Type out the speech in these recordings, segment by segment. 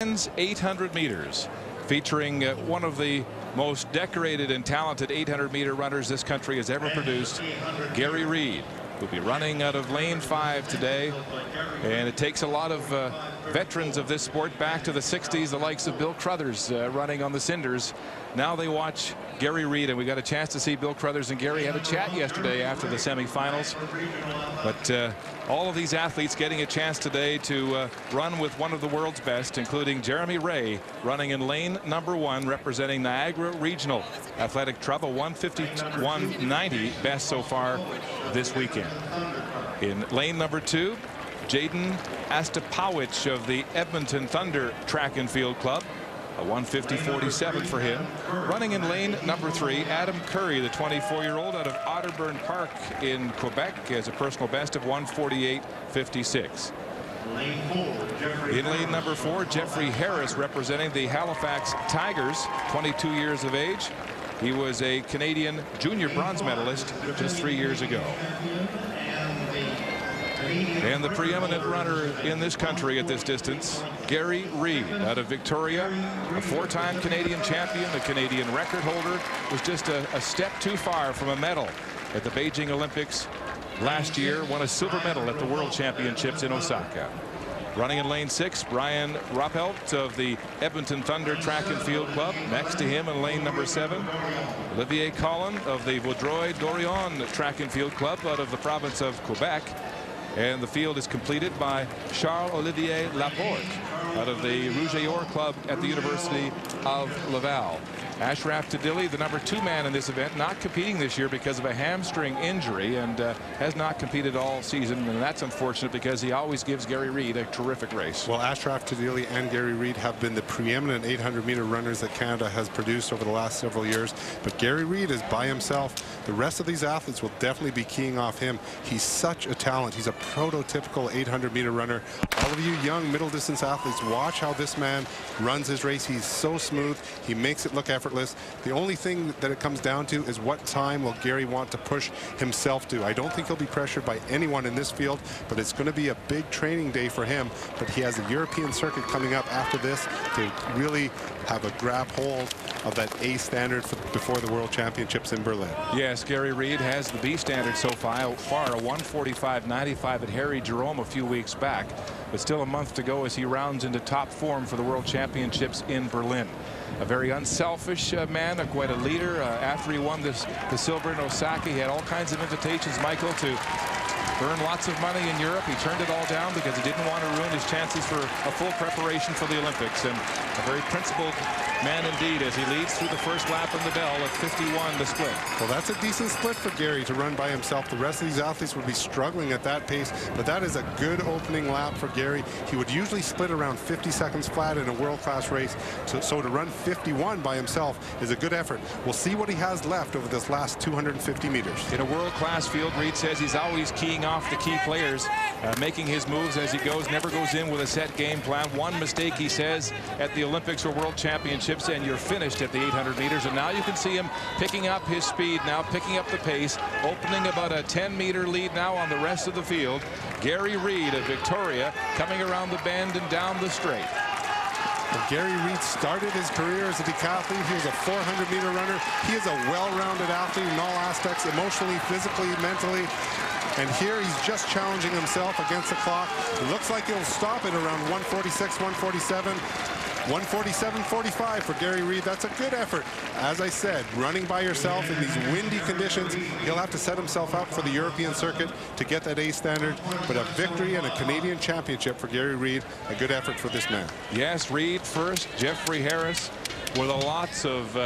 Men's 800 meters, featuring one of the most decorated and talented 800-meter runners this country has ever produced, Gary Reed, will be running out of lane 5 today. And it takes a lot of veterans of this sport back to the 60s, the likes of Bill Crothers running on the cinders. Now they watch Gary Reed, and we got a chance to see Bill Crothers and Gary have a chat yesterday after the semifinals. But all of these athletes getting a chance today to run with one of the world's best, including Jeremy Ray running in lane number 1, representing Niagara Regional Athletic Club, a 151.90 best so far this weekend. In lane number 2, Jaden Astapowicz of the Edmonton Thunder Track and Field Club, a 150.47 for him. Running in lane number 3, Adam Curry, the 24-year-old out of Otterburn Park in Quebec, has a personal best of 148.56. In lane number 4, Jeffrey Harris, representing the Halifax Tigers, 22 years of age. He was a Canadian junior bronze medalist just 3 years ago. And the preeminent runner in this country at this distance, Gary Reed out of Victoria, a 4-time Canadian champion, a Canadian record holder, was just a step too far from a medal at the Beijing Olympics last year, won a silver medal at the World Championships in Osaka. Running in lane 6, Brian Rappelt of the Edmonton Thunder Track and Field Club. Next to him in lane number 7, Olivier Collin of the Vaudreuil-Dorion Track and Field Club out of the province of Quebec. And the field is completed by Charles-Olivier Laporte out of the Rougeayor Club at the University of Laval. Ashraf Tadili, the number 2 man in this event, not competing this year because of a hamstring injury, and has not competed all season, and that's unfortunate because he always gives Gary Reed a terrific race. Well, Ashraf Tadili and Gary Reed have been the preeminent 800-meter runners that Canada has produced over the last several years, but Gary Reed is by himself. The rest of these athletes will definitely be keying off him. He's such a talent. He's a prototypical 800-meter runner. All of you young middle distance athletes, watch how this man runs his race. He's so smooth. He makes it look effortless. The only thing that it comes down to is what time will Gary want to push himself to. I don't think he'll be pressured by anyone in this field, but it's going to be a big training day for him. But he has a European circuit coming up after this to really have a grab hold of that A standard before the World Championships in Berlin. Yes, Gary Reed has the B standard so far, a 145.95 at Harry Jerome a few weeks back, but still a month to go as he rounds into top form for the World Championships in Berlin. A very unselfish man, quite a leader. After he won the silver in Osaka, he had all kinds of invitations, Michael, to earn lots of money in Europe. He turned it all down because he didn't want to ruin his chances for a full preparation for the Olympics. And a very principled man indeed as he leads through the first lap on the bell at 51 to split. Well, that's a decent split for Gary to run by himself. The rest of these athletes would be struggling at that pace, but that is a good opening lap for Gary. He would usually split around 50 seconds flat in a world-class race, so to run 51 by himself is a good effort. We'll see what he has left over this last 250 meters. In a world-class field, Reed says he's always keying off the key players, making his moves as he goes, never goes in with a set game plan. One mistake, he says, at the Olympics or World Championships, and you're finished at the 800 meters. And now you can see him picking up his speed, now picking up the pace, opening about a 10-meter lead now on the rest of the field. Gary Reed of Victoria coming around the bend and down the straight. Well, Gary Reed started his career as a decathlete. He was a 400-meter runner. He is a well-rounded athlete in all aspects, emotionally, physically, mentally. And here he's just challenging himself against the clock. It looks like he'll stop it around 146, 147. 147.45 for Gary Reed. That's a good effort. As I said, running by yourself in these windy conditions, he'll have to set himself up for the European circuit to get that A standard. But a victory and a Canadian championship for Gary Reed, a good effort for this man. Yes, Reed first, Jeffrey Harris with lots of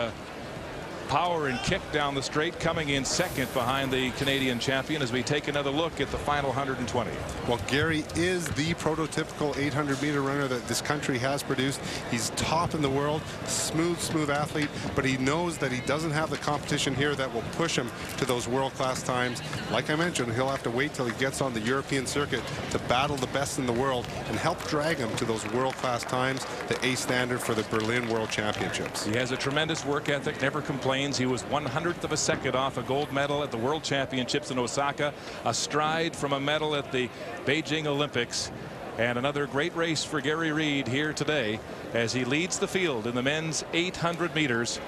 power and kick down the straight, coming in second behind the Canadian champion as we take another look at the final 120. Well, Gary is the prototypical 800-meter runner that this country has produced. He's top in the world, smooth athlete, but he knows that he doesn't have the competition here that will push him to those world-class times. Like I mentioned, he'll have to wait till he gets on the European circuit to battle the best in the world and help drag him to those world-class times, the A standard for the Berlin World Championships. He has a tremendous work ethic, never complains. He was 1/100th of a second off a gold medal at the World Championships in Osaka, a stride from a medal at the Beijing Olympics. And another great race for Gary Reed here today as he leads the field in the men's 800 meters.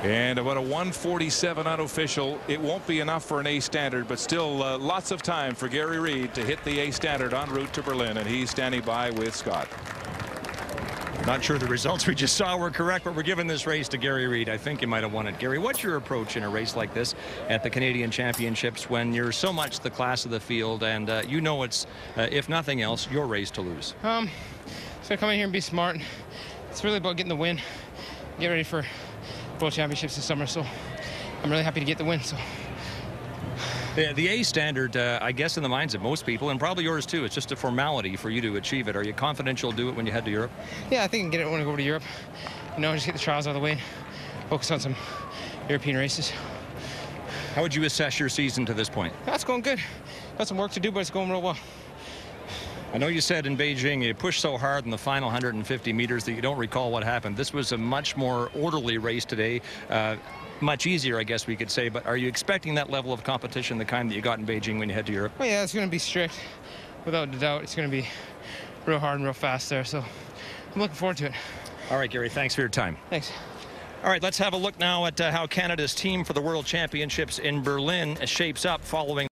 And about a 1:47 unofficial. It won't be enough for an A standard, but still lots of time for Gary Reed to hit the A standard en route to Berlin, and he's standing by with Scott. Not sure the results we just saw were correct, but we're giving this race to Gary Reed. I think you might have won it. Gary, what's your approach in a race like this at the Canadian Championships when you're so much the class of the field and you know it's, if nothing else, your race to lose? Just gonna come in here and be smart. It's really about getting the win. Get ready for World Championships this summer, so I'm really happy to get the win. So. The A standard, I guess in the minds of most people, and probably yours too, it's just a formality for you to achieve it. Are you confident you'll do it when you head to Europe? Yeah, I think I can get it when I go to Europe. You know, just get the trials out of the way and focus on some European races. How would you assess your season to this point? That's going good. Got some work to do, but it's going real well. I know you said in Beijing you pushed so hard in the final 150 meters that you don't recall what happened. This was a much more orderly race today. Much easier, I guess we could say, but are you expecting that level of competition, the kind that you got in Beijing when you head to Europe? Well, yeah, it's going to be strict. Without a doubt, it's going to be real hard and real fast there, so I'm looking forward to it. All right, Gary, thanks for your time. Thanks. All right, let's have a look now at how Canada's team for the World Championships in Berlin shapes up following